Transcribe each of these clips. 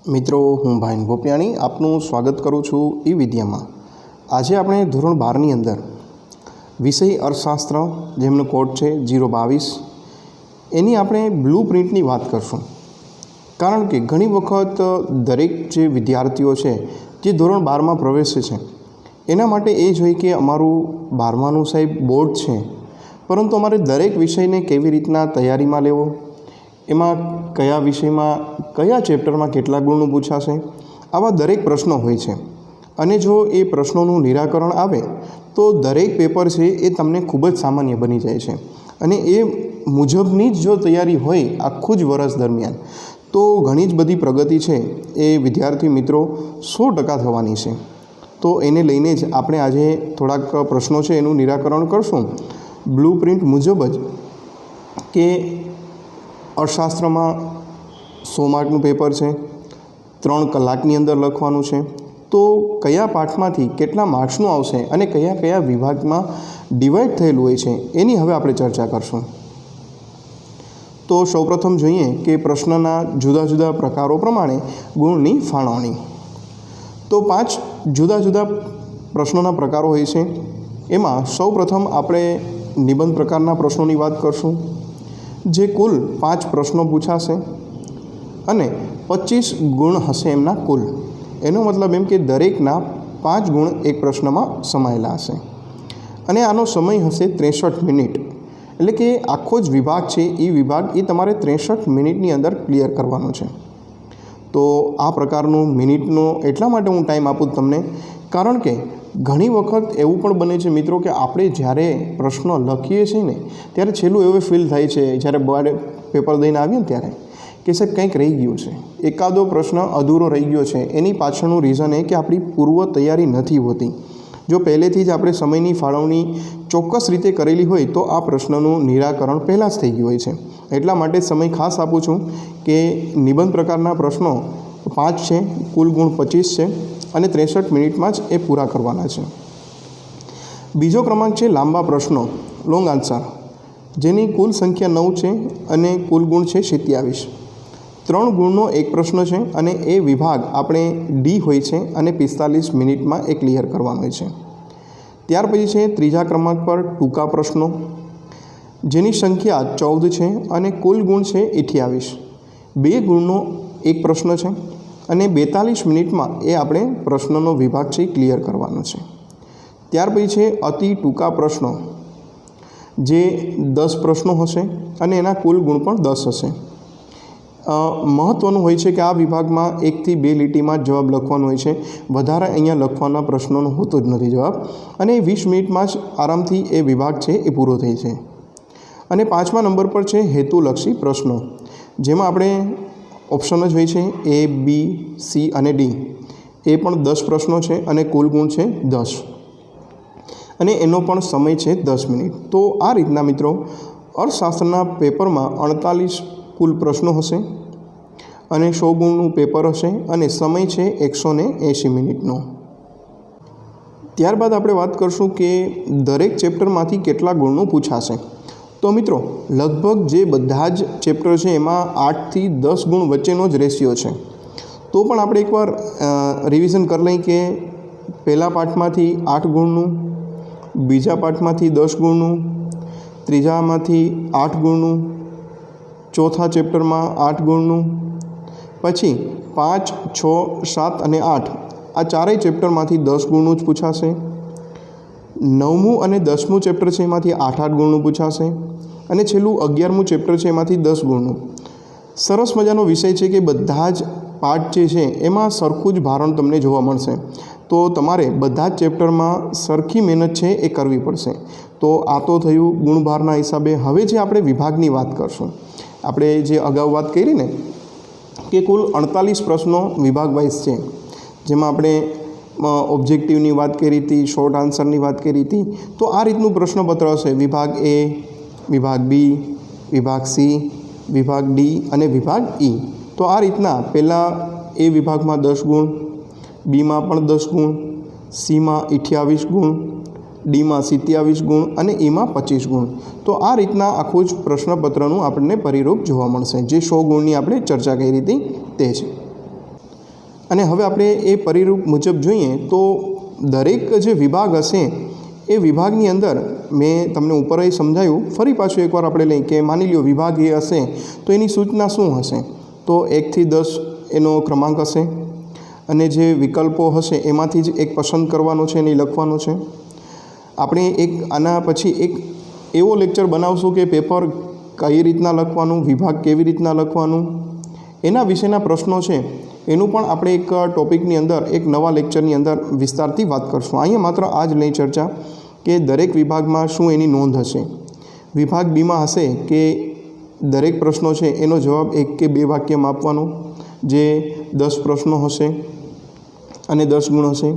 मित्रों हूँ भाईन गोपियाणी आपનું સ્વાગત કરું છું ई વિદ્યામાં। આજે આપણે ધોરણ 12ની અંદર વિષય અર્થશાસ્ત્ર જેમનો કોડ છે 022 એની આપણે બ્લુ પ્રિન્ટની વાત કરશું। કારણ કે ઘણી વખત દરેક જે વિદ્યાર્થીઓ છે જે ધોરણ 12માં પ્રવેશે છે એના માટે એ જોઈએ કે અમારું 12માનું સાહેબ બોર્ડ છે, પરંતુ અમારે દરેક વિષયને કેવી રીતના તૈયારીમાં લેવો, એમાં કયા વિષયમાં કયા ચેપ્ટરમાં કેટલા ગુણનું પૂછાશે, આવા દરેક પ્રશ્નો હોય છે। અને જો એ પ્રશ્નોનું નિરાકરણ આવે તો દરેક પેપર છે એ તમને ખૂબ જ સામાન્ય બની જાય છે। અને એ મુજબની જ જો તૈયારી હોય આખું જ વર્ષ દરમિયાન તો ઘણી જ બધી પ્રગતિ છે એ વિદ્યાર્થી મિત્રો 100% થવાની છે। તો એને લઈને જ આપણે આજે થોડાક પ્રશ્નો છે એનું નિરાકરણ કરશું બ્લુ પ્રિન્ટ મુજબ જ કે અર્થશાસ્ત્રમાં 100 માર્કનું પેપર છે, 3 કલાકની અંદર લખવાનું છે, તો કયા પાઠમાંથી કેટલા માર્ક્સનું આવશે અને કયા કયા વિભાગમાં ડિવાઈડ થયેલું હોય છે એની હવે આપણે ચર્ચા કરશું। તો સૌપ્રથમ જોઈએ કે પ્રશ્નના જુદા જુદા પ્રકારો પ્રમાણે ગુણની ફાળવણી। તો 5 જુદા જુદા પ્રશ્નોના પ્રકારો હોય છે। એમાં સૌપ્રથમ આપણે નિબંધ પ્રકારના પ્રશ્નોની વાત કરશું, જે કુલ 5 પ્રશ્નો પૂછાશે અને 25 ગુણ હશે એમના કુલ। એનો મતલબ એમ કે દરેકના 5 ગુણ એક પ્રશ્નમાં સમાયેલા હશે અને આનો સમય હશે 63 મિનિટ। એટલે કે આખો જ વિભાગ છે એ વિભાગ એ તમારે 63 મિનિટની અંદર ક્લિયર કરવાનો છે। તો આ પ્રકારનું મિનિટનો એટલા માટે હું ટાઈમ આપું તમને, કારણ કે ઘણી વખત એવું પણ બને છે મિત્રો કે આપણે જ્યારે પ્રશ્નો લખીએ છીએ ને ત્યારે છેલ્લું એવું ફીલ થાય છે જ્યારે બહાર પેપર દઈને આવીએ ને ત્યારે કે સાહેબ કંઈક રહી ગયું છે, એકાદો પ્રશ્ન અધૂરો રહી ગયો છે। એની પાછળનું રીઝન એ કે આપણી પૂર્વ તૈયારી નથી હોતી। જો પહેલેથી જ આપણે સમયની ફાળવણી ચોક્કસ રીતે કરેલી હોય તો આ પ્રશ્નનું નિરાકરણ પહેલાં જ થઈ ગયું હોય છે। એટલા માટે સમય ખાસ આપું છું કે નિબંધ પ્રકારના પ્રશ્નો 5 છે, કુલ ગુણ 25 છે અને 63 મિનિટમાં જ એ પૂરા કરવાના છે। બીજો ક્રમાંક છે લાંબા પ્રશ્નો, લોંગ આન્સર, જેની કુલ સંખ્યા 9 છે અને કુલ ગુણ છે 27। 3 ગુણનો એક પ્રશ્ન છે અને એ વિભાગ આપણે ડી હોય છે અને 45 મિનિટમાં એ ક્લિયર કરવાનો હોય છે। ત્યાર પછી છે ત્રીજા ક્રમાંક પર ટૂંકા પ્રશ્નો, જેની સંખ્યા 14 છે અને કુલ ગુણ છે 28। 2 ગુણનો એક પ્રશ્ન છે અને 42 મિનિટમાં એ આપણે પ્રશ્નનો વિભાગ છે ક્લિયર કરવાનો છે। ત્યાર પછી છે અતિ ટૂંકા પ્રશ્નો, જે 10 પ્રશ્નો હશે અને એના કુલ ગુણ પણ 10 હશે। મહત્ત્વનું હોય છે કે આ વિભાગમાં 1 થી 2 લીટીમાં જ જવાબ લખવાનો હોય છે, વધારે અહીંયા લખવાના પ્રશ્નોનો હોતો જ નથી જવાબ, અને 20 મિનિટમાં જ આરામથી એ વિભાગ છે એ પૂરો થઈ છે। અને 5મા નંબર પર છે હેતુલક્ષી પ્રશ્નો, જેમાં આપણે ઓપ્શન જ હોય છે A, B, C અને D। એ પણ 10 પ્રશ્નો છે અને કુલ ગુણ છે 10 અને એનો પણ સમય છે 10 મિનિટ। તો આ રીતના મિત્રો અર્થશાસ્ત્રના પેપરમાં 48 કુલ પ્રશ્નો હશે અને 100 ગુણનું પેપર હશે અને સમય છે 180 મિનિટનો। ત્યારબાદ આપણે વાત કરશું કે દરેક ચેપ્ટરમાંથી કેટલા ગુણનું પૂછાશે। તો મિત્રો લગભગ જે બધા જ ચેપ્ટર છે એમાં 8 થી 10 ગુણ વચ્ચેનો જ રેશિયો છે। તો પણ આપણે એકવાર રિવિઝન કરી લઈએ કે પહેલા પાઠમાંથી 8 ગુણનું, બીજા પાઠમાંથી 10 ગુણનું, ત્રીજામાંથી 8 ગુણનું, ચોથા ચેપ્ટરમાં 8 ગુણનું, પછી 5, 6, 7 અને 8 આ ચારેય ચેપ્ટરમાંથી 10 ગુણનું જ પૂછાશે। 9મું અને 10મું ચેપ્ટર છે એમાંથી 8 ગુણનું પૂછાશે અને છેલ્લું 11મું ચેપ્ટર છે એમાંથી 10 ગુણનું। સરસ મજાનો વિષય છે કે બધા જ પાઠ જે છે એમાં સરખું જ ભારણ તમને જોવા મળશે। તો તમારે બધા જ ચેપ્ટરમાં સરખી મહેનત છે એ કરવી પડશે। તો આ તો થયું ગુણભારના હિસાબે। હવે જે આપણે વિભાગની વાત કરશું, આપણે જે અગાઉ વાત કરી ને કે કુલ 48 પ્રશ્નો વિભાગ વાઇઝ છે, જેમાં આપણે ઓબ્જેક્ટિવની વાત કરી હતી, શોર્ટ આન્સરની વાત કરી હતી। તો આ રીતનું પ્રશ્નપત્ર હશે, વિભાગ A, વિભાગ B, વિભાગ C, વિભાગ D અને વિભાગ E। તો આ રીતના પહેલાં A વિભાગમાં 10 ગુણ, બીમાં પણ 10 ગુણ, સીમાં 28 ગુણ, ડીમાં 27 ગુણ અને એમાં 25 ગુણ। તો આ રીતના આખું જ પ્રશ્નપત્રનું આપણને પરિરૂપ જોવા મળશે, જે 100 ગુણની આપણે ચર્ચા કરી હતી તે છે। અને હવે આપણે એ પરિરૂપ મુજબ જોઈએ તો દરેક જે વિભાગ હશે એ વિભાગની અંદર મેં તમને ઉપર સમજાવ્યું, ફરી પાછું એકવાર આપણે લઈએ કે માની લ્યો વિભાગ એ હશે તો એની સૂચના શું હશે? તો 1 થી 10 એનો ક્રમાંક હશે અને જે વિકલ્પો હશે એમાંથી જ એક પસંદ કરવાનો છે અને લખવાનો છે. આપણે એક આના પછી એક એવો લેક્ચર બનાવશું કે પેપર કઈ રીતના લખવાનું, વિભાગ કેવી રીતના લખવાનું, એના વિશેના પ્રશ્નો છે એનું પણ આપણે એક ટૉપિકની અંદર એક નવા લેક્ચરની અંદર વિસ્તારથી વાત કરશું. અહીંયા માત્ર આ જ નહીં ચર્ચા કે દરેક વિભાગમાં શું એની નોંધ હશે. વિભાગ બીમાં હશે કે દરેક પ્રશ્નો છે એનો જવાબ 1 કે 2 વાક્યમાં આપવાનો, જે 10 પ્રશ્નો હશે અને 10 ગુણ હશે.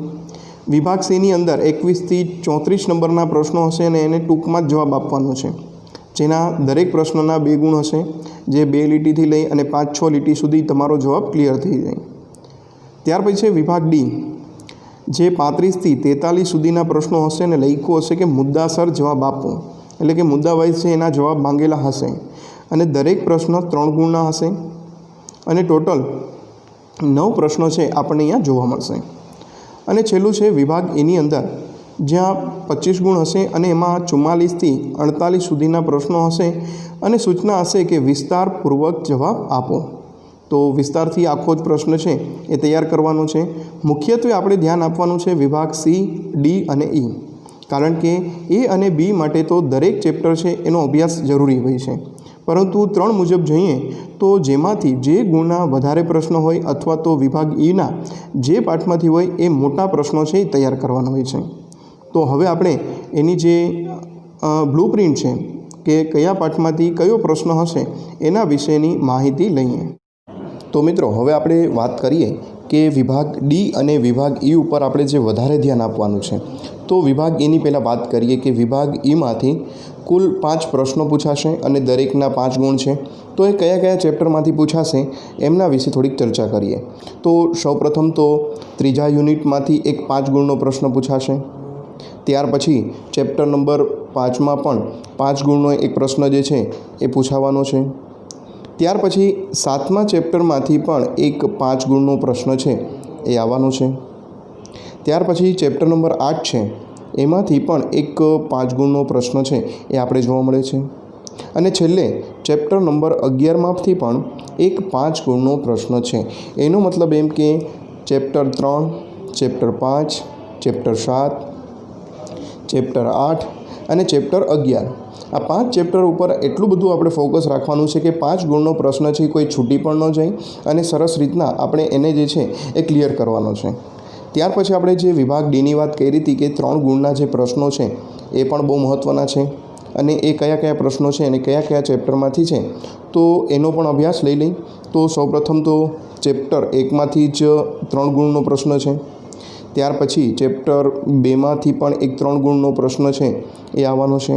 વિભાગ સીની અંદર 21 થી 34 નંબરના પ્રશ્નો હશે અને એને ટૂંકમાં જ જવાબ આપવાનો છે, જેના દરેક પ્રશ્નના 2 ગુણ હશે, જે 2 લીટીથી લઈ અને 5-6 લીટી સુધી તમારો જવાબ ક્લિયર થઈ જાય. ત્યાર પછી છે વિભાગ ડી, જે 35 થી 43 સુધીના પ્રશ્નો હશે અને લખ્યું હશે કે મુદ્દાસર જવાબ આપો, એટલે કે મુદ્દા વાઇઝ છે એના જવાબ માંગેલા હશે અને દરેક પ્રશ્ન 3 ગુણના હશે અને ટોટલ 9 પ્રશ્નો છે આપણને અહીંયા જોવા મળશે. અને છેલ્લું છે વિભાગ એની અંદર, જ્યાં 25 ગુણ હશે અને એમાં 44 થી 48 સુધીના પ્રશ્નો હશે અને સૂચના હશે કે વિસ્તારપૂર્વક જવાબ આપો. તો વિસ્તારથી આખો જ પ્રશ્ન છે એ તૈયાર કરવાનો છે. મુખ્યત્વે આપણે ધ્યાન આપવાનું છે વિભાગ સી, ડી અને ઈ, કારણ કે એ અને બી માટે તો દરેક ચેપ્ટર છે એનો અભ્યાસ જરૂરી હોય છે, પરંતુ 3 મુજબ જોઈએ તો જેમાંથી જે ગુણના વધારે પ્રશ્નો હોય અથવા તો વિભાગ ઈના જે પાઠમાંથી હોય એ મોટા પ્રશ્નો છે એ તૈયાર કરવાના હોય છે. તો હવે આપણે એની જે બ્લુપ્રિન્ટ છે કે કયા પાઠમાંથી કયો પ્રશ્ન હશે એના વિશેની માહિતી લઈએ. તો મિત્રો હવે આપણે વાત કરીએ કે વિભાગ ડી અને વિભાગ ઈ ઉપર આપણે જે વધારે ધ્યાન આપવાનું છે. તો વિભાગ ઈની પહેલાં વાત કરીએ કે વિભાગ ઈમાંથી કુલ 5 પ્રશ્નો પૂછાશે અને દરેકના 5 ગુણ છે. તો એ કયા કયા ચેપ્ટરમાંથી પૂછાશે એમના વિશે થોડીક ચર્ચા કરીએ. તો સૌપ્રથમ તો ત્રીજા યુનિટમાંથી એક 5 ગુણનો પ્રશ્ન પૂછાશે. ત્યાર પછી ચેપ્ટર નંબર 5માં પણ 5 ગુણનો એક પ્રશ્ન જે છે એ પૂછાવાનો છે. ત્યાર પછી 7મા ચેપ્ટરમાંથી પણ એક 5 ગુણનો પ્રશ્ન છે એ આવવાનો છે. ત્યાર પછી ચેપ્ટર નંબર 8 છે એમાંથી પણ એક 5 ગુણનો પ્રશ્ન છે એ આપણે જોવા મળે છે. અને છેલ્લે ચેપ્ટર નંબર 11માંથી પણ એક 5 ગુણનો પ્રશ્ન છે. એનો મતલબ એમ કે ચેપ્ટર 3, ચેપ્ટર 5, ચેપ્ટર 7, ચેપ્ટર 8 અને ચેપ્ટર 11, આ 5 ચેપ્ટર ઉપર એટલું બધું આપણે ફોકસ રાખવાનું છે કે 5 ગુણનો પ્રશ્ન છે કોઈ છૂટી પણ ન જાય અને સરસ રીતના આપણે એને જે છે એ ક્લિયર કરવાનો છે. ત્યાર પછી આપણે જે વિભાગ ડીની વાત કરી હતી કે 3 ગુણના જે પ્રશ્નો છે એ પણ બહુ મહત્ત્વના છે અને એ કયા કયા પ્રશ્નો છે અને કયા કયા ચેપ્ટરમાંથી છે તો એનો પણ અભ્યાસ લઈ લઈ. તો સૌપ્રથમ તો ચેપ્ટર 1માંથી જ 3 ગુણનો પ્રશ્ન છે. ત્યાર પછી ચેપ્ટર 2માંથી પણ એક 3 ગુણનો પ્રશ્ન છે એ આવવાનો છે.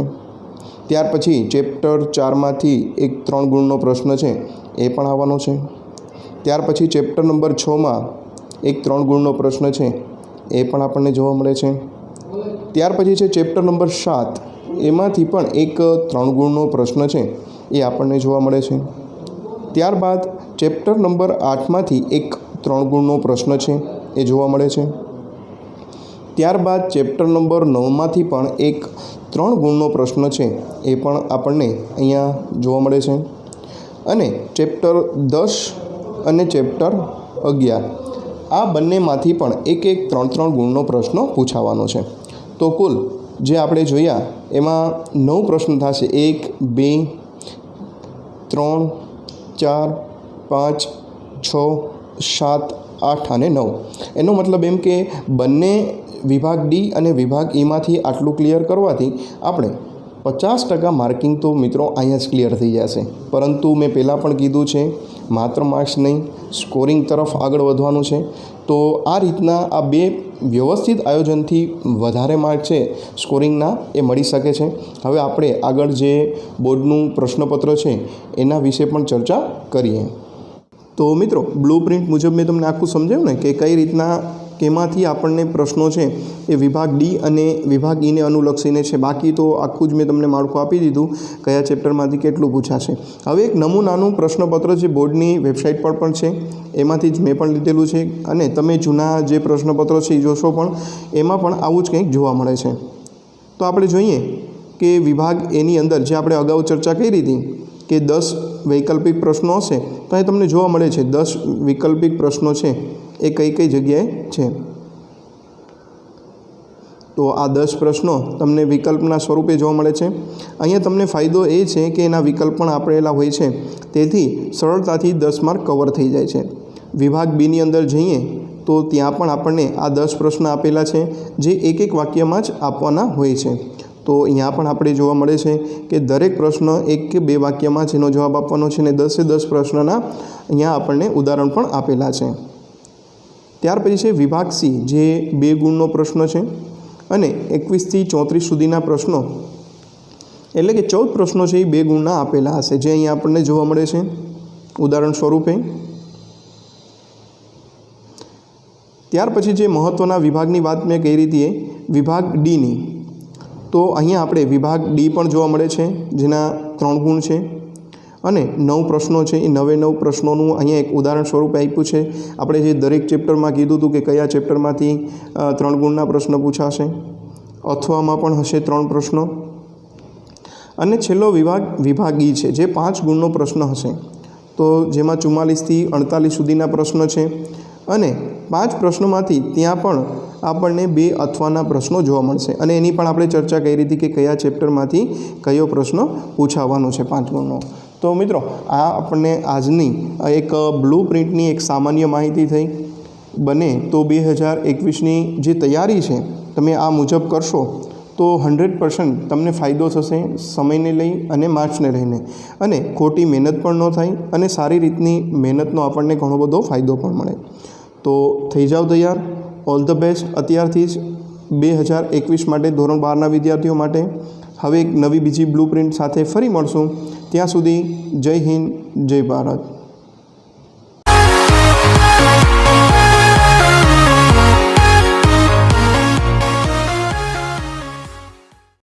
ત્યાર પછી ચેપ્ટર 4માંથી એક 3 ગુણનો પ્રશ્ન છે એ પણ આવવાનો છે. ત્યાર પછી ચેપ્ટર નંબર 6માં એક 3 ગુણનો પ્રશ્ન છે એ પણ આપણને જોવા મળે છે. ત્યાર પછી છે ચેપ્ટર નંબર 7, એમાંથી પણ એક 3 ગુણનો પ્રશ્ન છે એ આપણને જોવા મળે છે. ત્યારબાદ ચેપ્ટર નંબર 8માંથી એક 3 ગુણનો પ્રશ્ન છે એ જોવા મળે છે. ત્યારબાદ ચેપ્ટર નંબર 9માંથી પણ એક 3 ગુણનો પ્રશ્ન છે એ પણ આપણને અહીંયા જોવા મળે છે. અને ચેપ્ટર 10 અને ચેપ્ટર 11 આ બંનેમાંથી પણ એક 3 ગુણનો પ્રશ્ન પૂછાવાનો છે. તો કુલ જે આપણે જોયા એમાં 9 પ્રશ્ન થશે. 1, 2, 3, 4, 5, 6, 7, 8 અને 9. એનો મતલબ એમ કે બંને વિભાગ ડી અને વિભાગ ઈમાંથી આટલું ક્લિયર કરવાથી આપણે 50% માર્કિંગ તો મિત્રો અહીંયા જ ક્લિયર થઈ જશે. પરંતુ મેં પહેલાં પણ કીધું છે માત્ર માર્ક્સ નહીં, સ્કોરિંગ તરફ આગળ વધવાનું છે. તો આ રીતના આ 2 વ્યવસ્થિત આયોજનથી વધારે માર્ક છે સ્કોરિંગના એ મળી શકે છે. હવે આપણે આગળ જે બોર્ડનું પ્રશ્નપત્ર છે એના વિશે પણ ચર્ચા કરીએ. તો મિત્રો બ્લુ પ્રિન્ટ મુજબ મેં તમને આખું સમજાવ્યું ને કે કઈ રીતના કેમાંથી આપણને પ્રશ્નો છે એ વિભાગ ડી અને વિભાગ ઈને અનુલક્ષીને છે. બાકી તો આખું જ મેં તમને માળખું આપી દીધું કયા ચેપ્ટરમાંથી કેટલું પૂછાશે. હવે એક નમૂનાનું પ્રશ્નપત્ર જે બોર્ડની વેબસાઇટ પર પણ છે એમાંથી જ મેં પણ લીધેલું છે અને તમે જૂના જે પ્રશ્નપત્રો છે એ જોશો પણ એમાં પણ આવું જ કંઈક જોવા મળે છે. તો આપણે જોઈએ કે વિભાગ એની અંદર જે આપણે અગાઉ ચર્ચા કરી હતી કે 10 વૈકલ્પિક પ્રશ્નો હશે તો અહીં તમને જોવા મળે છે 10 વૈકલ્પિક પ્રશ્નો છે એ કઈ કઈ જગ્યાએ છે. તો આ 10 પ્રશ્નો તમને વિકલ્પના સ્વરૂપે જોવા મળે છે. અહીંયા તમને ફાયદો એ છે કે એના વિકલ્પ પણ આપેલા હોય છે, તેથી સરળતાથી 10 માર્ક કવર થઈ જાય છે. વિભાગ બીની અંદર જઈએ તો ત્યાં પણ આપણને આ 10 પ્રશ્ન આપેલા છે જે એક એક વાક્યમાં જ આપવાના હોય છે. તો અહીંયા પણ આપણે જોવા મળે છે કે દરેક પ્રશ્ન 1 કે 2 વાક્યમાં જ એનો જવાબ આપવાનો છે અને 10 પ્રશ્નના અહીંયા આપણને ઉદાહરણ પણ આપેલા છે. ત્યાર પછી છે વિભાગ સી જે 2 ગુણનો પ્રશ્ન છે અને 21 થી 34 સુધીના પ્રશ્નો એટલે કે 14 પ્રશ્નો છે એ 2 ગુણના આપેલા હશે જે અહીંયા આપણને જોવા મળે છે ઉદાહરણ સ્વરૂપે. ત્યાર પછી જે મહત્ત્વના વિભાગની વાત મેં કરી હતી વિભાગ ડીની, તો અહીંયા આપણે વિભાગ ડી પણ જોવા મળે છે જેના 3 ગુણ છે અને 9 પ્રશ્નો છે. એ 9 પ્રશ્નોનું અહીંયા એક ઉદાહરણ સ્વરૂપે આપ્યું છે. આપણે જે દરેક ચેપ્ટરમાં કીધું હતું કે કયા ચેપ્ટરમાંથી 3 ગુણના પ્રશ્ન પૂછાશે, અથવામાં પણ હશે 3 પ્રશ્નો. અને છેલ્લો વિભાગ ઈ છે જે 5 ગુણનો પ્રશ્ન હશે, તો જેમાં 44 થી 48 સુધીના પ્રશ્ન છે અને 5 પ્રશ્નોમાંથી ત્યાં પણ આપણને 2 અથવાના પ્રશ્નો જોવા મળશે અને એની પણ આપણે ચર્ચા કરી હતી કે કયા ચેપ્ટરમાંથી કયો પ્રશ્ન પૂછાવાનો છે 5 ગુણનો. તો મિત્રો આ આપણને આજની એક બ્લુ પ્રિન્ટની એક સામાન્ય માહિતી થઈ. બને તો 2021ની જે તૈયારી છે તમે આ મુજબ કરશો તો 100% તમને ફાયદો થશે સમયને લઈ અને માર્ક્સને લઈને, અને ખોટી મહેનત પણ ન થાય અને સારી રીતની મહેનતનો આપણને ઘણો બધો ફાયદો પણ મળે. તો થઈ જાઓ તૈયાર. ઓલ ધ બેસ્ટ અત્યારથી જ 2021 માટે ધોરણ 12ના વિદ્યાર્થીઓ માટે. હવે એક નવી બીજી બ્લુ પ્રિન્ટ સાથે ફરી મળશું. ત્યાં સુધી જય હિન્દ, જય ભારત.